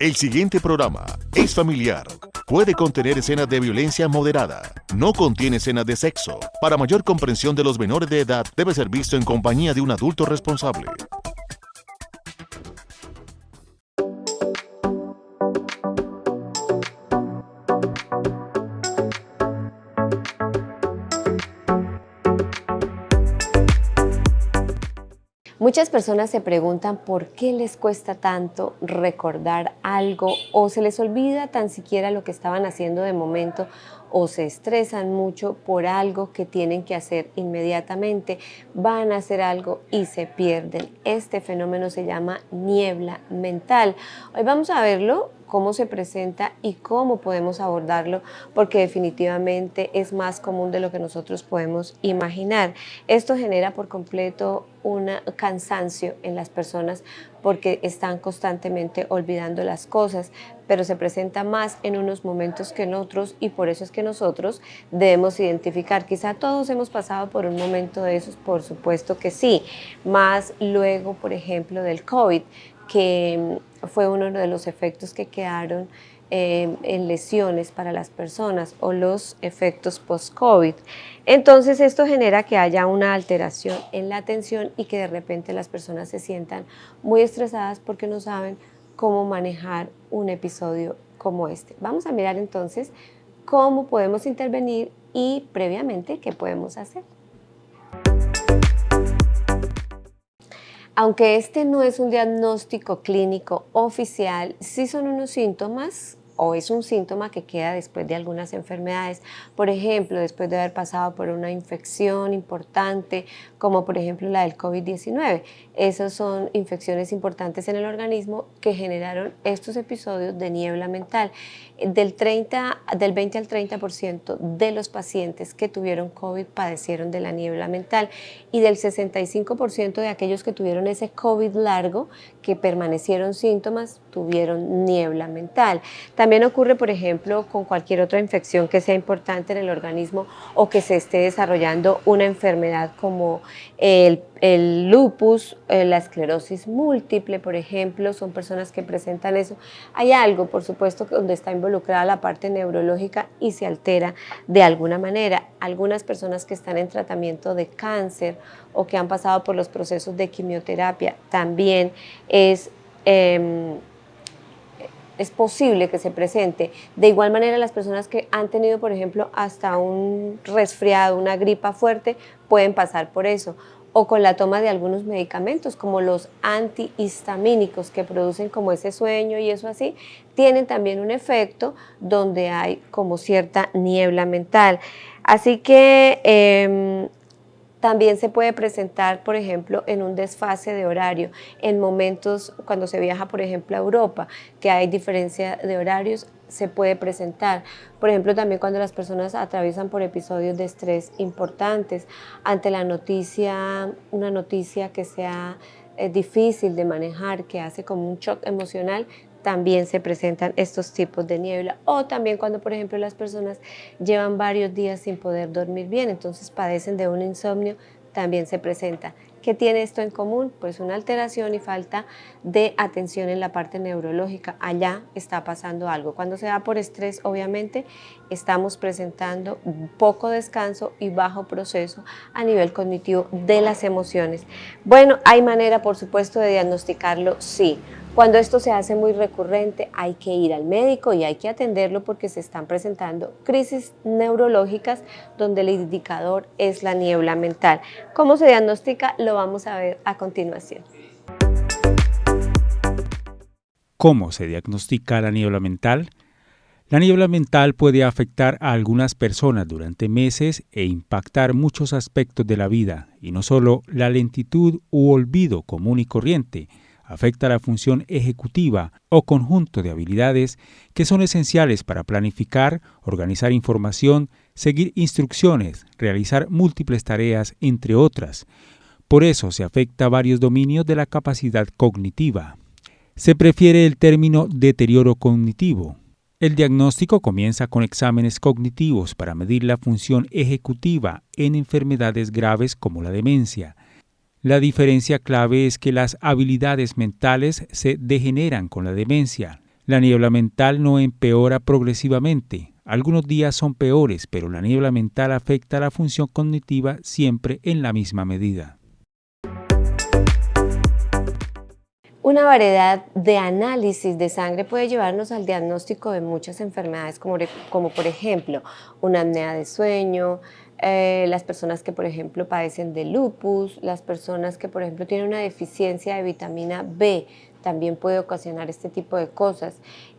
El siguiente programa es familiar. Puede contener escenas de violencia moderada. No contiene escenas de sexo. Para mayor comprensión de los menores de edad, debe ser visto en compañía de un adulto responsable. Muchas personas se preguntan por qué les cuesta tanto recordar algo o se les olvida tan siquiera lo que estaban haciendo de momento o se estresan mucho por algo que tienen que hacer inmediatamente, van a hacer algo y se pierden. Este fenómeno se llama niebla mental. Hoy vamos a verlo, cómo se presenta y cómo podemos abordarlo, porque definitivamente es más común de lo que nosotros podemos imaginar. Esto genera por completo un cansancio en las personas porque están constantemente olvidando las cosas, pero se presenta más en unos momentos que en otros y por eso es que nosotros debemos identificar. Quizá todos hemos pasado por un momento de esos, por supuesto que sí, más luego, por ejemplo, del COVID, que fue uno de los efectos que quedaron en lesiones para las personas o los efectos post-COVID. Entonces esto genera que haya una alteración en la atención y que de repente las personas se sientan muy estresadas porque no saben cómo manejar un episodio como este. Vamos a mirar entonces cómo podemos intervenir y previamente qué podemos hacer. Aunque este no es un diagnóstico clínico oficial, sí son unos síntomas o es un síntoma que queda después de algunas enfermedades, por ejemplo, después de haber pasado por una infección importante, como por ejemplo la del COVID-19. Esas son infecciones importantes en el organismo que generaron estos episodios de niebla mental. Del 20 al 30% de los pacientes que tuvieron COVID padecieron de la niebla mental y del 65% de aquellos que tuvieron ese COVID largo, que permanecieron síntomas, tuvieron niebla mental. También ocurre, por ejemplo, con cualquier otra infección que sea importante en el organismo o que se esté desarrollando una enfermedad como el lupus, la esclerosis múltiple, por ejemplo, son personas que presentan eso. Hay algo, por supuesto, donde está involucrada la parte neurológica y se altera de alguna manera. Algunas personas que están en tratamiento de cáncer o que han pasado por los procesos de quimioterapia, también es posible que se presente. De igual manera, las personas que han tenido, por ejemplo, hasta un resfriado, una gripa fuerte, pueden pasar por eso. O con la toma de algunos medicamentos, como los antihistamínicos, que producen como ese sueño y eso así, tienen también un efecto donde hay como cierta niebla mental. Así que también se puede presentar, por ejemplo, en un desfase de horario, en momentos cuando se viaja, por ejemplo, a Europa, que hay diferencia de horarios, se puede presentar. Por ejemplo, también cuando las personas atraviesan por episodios de estrés importantes, ante la noticia, una noticia que sea difícil de manejar, que hace como un shock emocional, también se presentan estos tipos de niebla. O también cuando, por ejemplo, las personas llevan varios días sin poder dormir bien, entonces padecen de un insomnio, también se presenta. ¿Qué tiene esto en común? Pues una alteración y falta de atención en la parte neurológica. Allá está pasando algo. Cuando se da por estrés, obviamente, estamos presentando poco descanso y bajo proceso a nivel cognitivo de las emociones. Bueno, ¿hay manera, por supuesto, de diagnosticarlo? Sí. Cuando esto se hace muy recurrente, hay que ir al médico y hay que atenderlo porque se están presentando crisis neurológicas donde el indicador es la niebla mental. ¿Cómo se diagnostica? Lo vamos a ver a continuación. ¿Cómo se diagnostica la niebla mental? La niebla mental puede afectar a algunas personas durante meses e impactar muchos aspectos de la vida, y no solo la lentitud u olvido común y corriente, afecta la función ejecutiva o conjunto de habilidades que son esenciales para planificar, organizar información, seguir instrucciones, realizar múltiples tareas, entre otras. Por eso se afecta varios dominios de la capacidad cognitiva. Se prefiere el término deterioro cognitivo. El diagnóstico comienza con exámenes cognitivos para medir la función ejecutiva en enfermedades graves como la demencia. La diferencia clave es que las habilidades mentales se degeneran con la demencia. La niebla mental no empeora progresivamente. Algunos días son peores, pero la niebla mental afecta la función cognitiva siempre en la misma medida. Una variedad de análisis de sangre puede llevarnos al diagnóstico de muchas enfermedades, como por ejemplo una apnea de sueño, las personas que por ejemplo padecen de lupus, las personas que por ejemplo tienen una deficiencia de vitamina B, también puede ocasionar este tipo de cosas,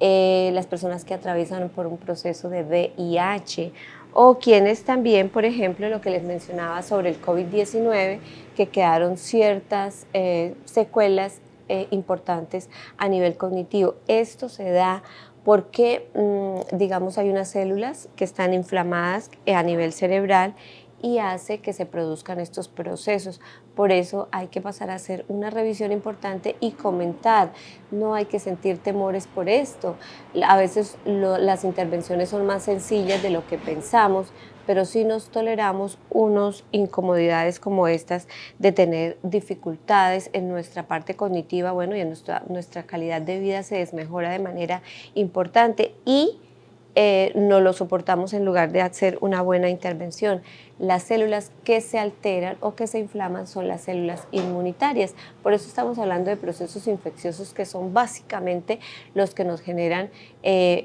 las personas que atraviesan por un proceso de VIH o quienes también, por ejemplo, lo que les mencionaba sobre el COVID-19, que quedaron ciertas secuelas importantes a nivel cognitivo. Esto se da porque, digamos, hay unas células que están inflamadas a nivel cerebral y hace que se produzcan estos procesos. Por eso hay que pasar a hacer una revisión importante y comentar. No hay que sentir temores por esto. A veces las intervenciones son más sencillas de lo que pensamos, pero sí nos toleramos unas incomodidades como estas de tener dificultades en nuestra parte cognitiva, bueno, y en nuestra calidad de vida se desmejora de manera importante y no lo soportamos en lugar de hacer una buena intervención. Las células que se alteran o que se inflaman son las células inmunitarias. Por eso estamos hablando de procesos infecciosos que son básicamente los que nos generan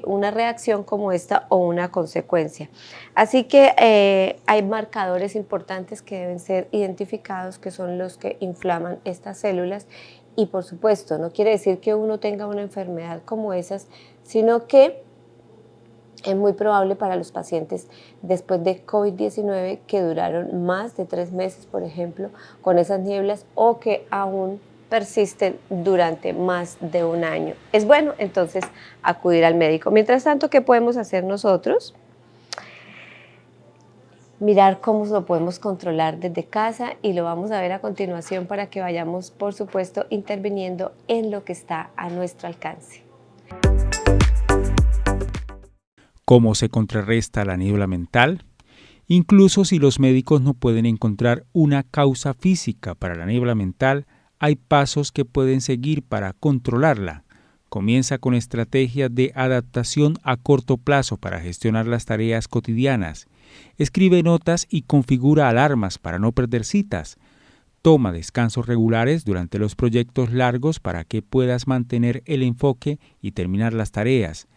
una reacción como esta o una consecuencia. Así que hay marcadores importantes que deben ser identificados, que son los que inflaman estas células. Y por supuesto, no quiere decir que uno tenga una enfermedad como esas, sino que es muy probable para los pacientes después de COVID-19 que duraron más de 3 meses, por ejemplo, con esas nieblas o que aún persisten durante más de un año. Es bueno entonces acudir al médico. Mientras tanto, ¿qué podemos hacer nosotros? Mirar cómo lo podemos controlar desde casa y lo vamos a ver a continuación para que vayamos, por supuesto, interviniendo en lo que está a nuestro alcance. ¿Cómo se contrarresta la niebla mental? Incluso si los médicos no pueden encontrar una causa física para la niebla mental, hay pasos que pueden seguir para controlarla. Comienza con estrategias de adaptación a corto plazo para gestionar las tareas cotidianas. Escribe notas y configura alarmas para no perder citas. Toma descansos regulares durante los proyectos largos para que puedas mantener el enfoque y terminar las tareas.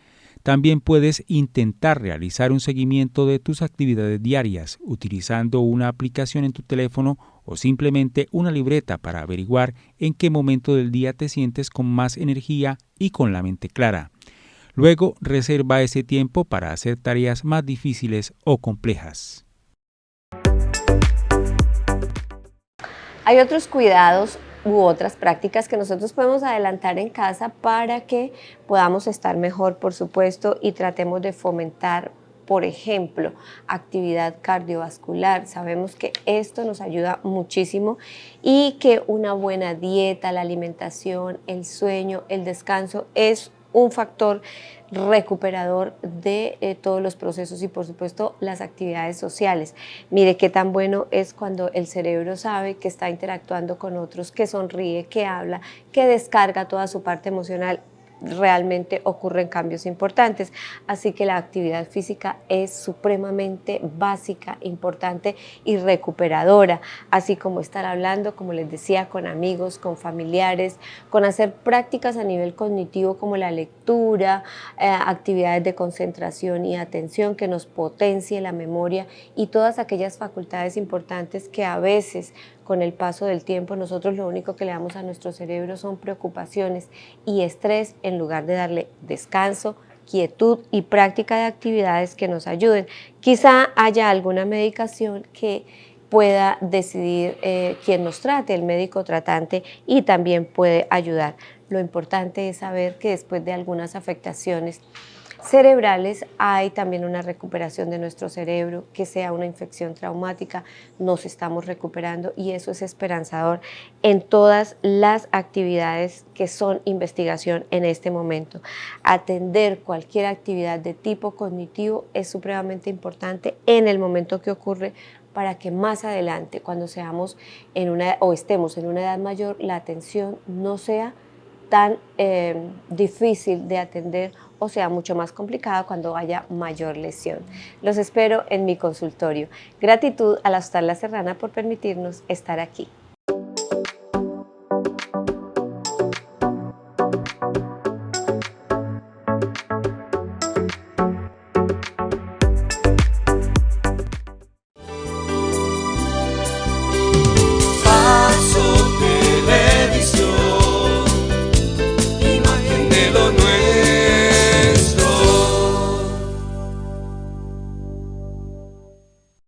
También puedes intentar realizar un seguimiento de tus actividades diarias utilizando una aplicación en tu teléfono o simplemente una libreta para averiguar en qué momento del día te sientes con más energía y con la mente clara. Luego, reserva ese tiempo para hacer tareas más difíciles o complejas. Hay otros cuidados u otras prácticas que nosotros podemos adelantar en casa para que podamos estar mejor, por supuesto, y tratemos de fomentar, por ejemplo, actividad cardiovascular. Sabemos que esto nos ayuda muchísimo y que una buena dieta, la alimentación, el sueño, el descanso es un factor recuperador de todos los procesos y por supuesto las actividades sociales. Mire qué tan bueno es cuando el cerebro sabe que está interactuando con otros, que sonríe, que habla, que descarga toda su parte emocional. Realmente ocurren cambios importantes, así que la actividad física es supremamente básica, importante y recuperadora, así como estar hablando, como les decía, con amigos, con familiares, con hacer prácticas a nivel cognitivo como la lectura, actividades de concentración y atención que nos potencie la memoria y todas aquellas facultades importantes que a veces con el paso del tiempo nosotros lo único que le damos a nuestro cerebro son preocupaciones y estrés en lugar de darle descanso, quietud y práctica de actividades que nos ayuden. Quizá haya alguna medicación que pueda decidir quién nos trate, el médico tratante, y también puede ayudar. Lo importante es saber que después de algunas afectaciones cerebrales hay también una recuperación de nuestro cerebro, que sea una infección traumática, nos estamos recuperando y eso es esperanzador en todas las actividades que son investigación en este momento. Atender cualquier actividad de tipo cognitivo es supremamente importante en el momento que ocurre para que más adelante, cuando seamos estemos en una edad mayor, la atención no sea tan difícil de atender o sea mucho más complicado cuando haya mayor lesión. Los espero en mi consultorio. Gratitud a la Hospital La Serrana por permitirnos estar aquí.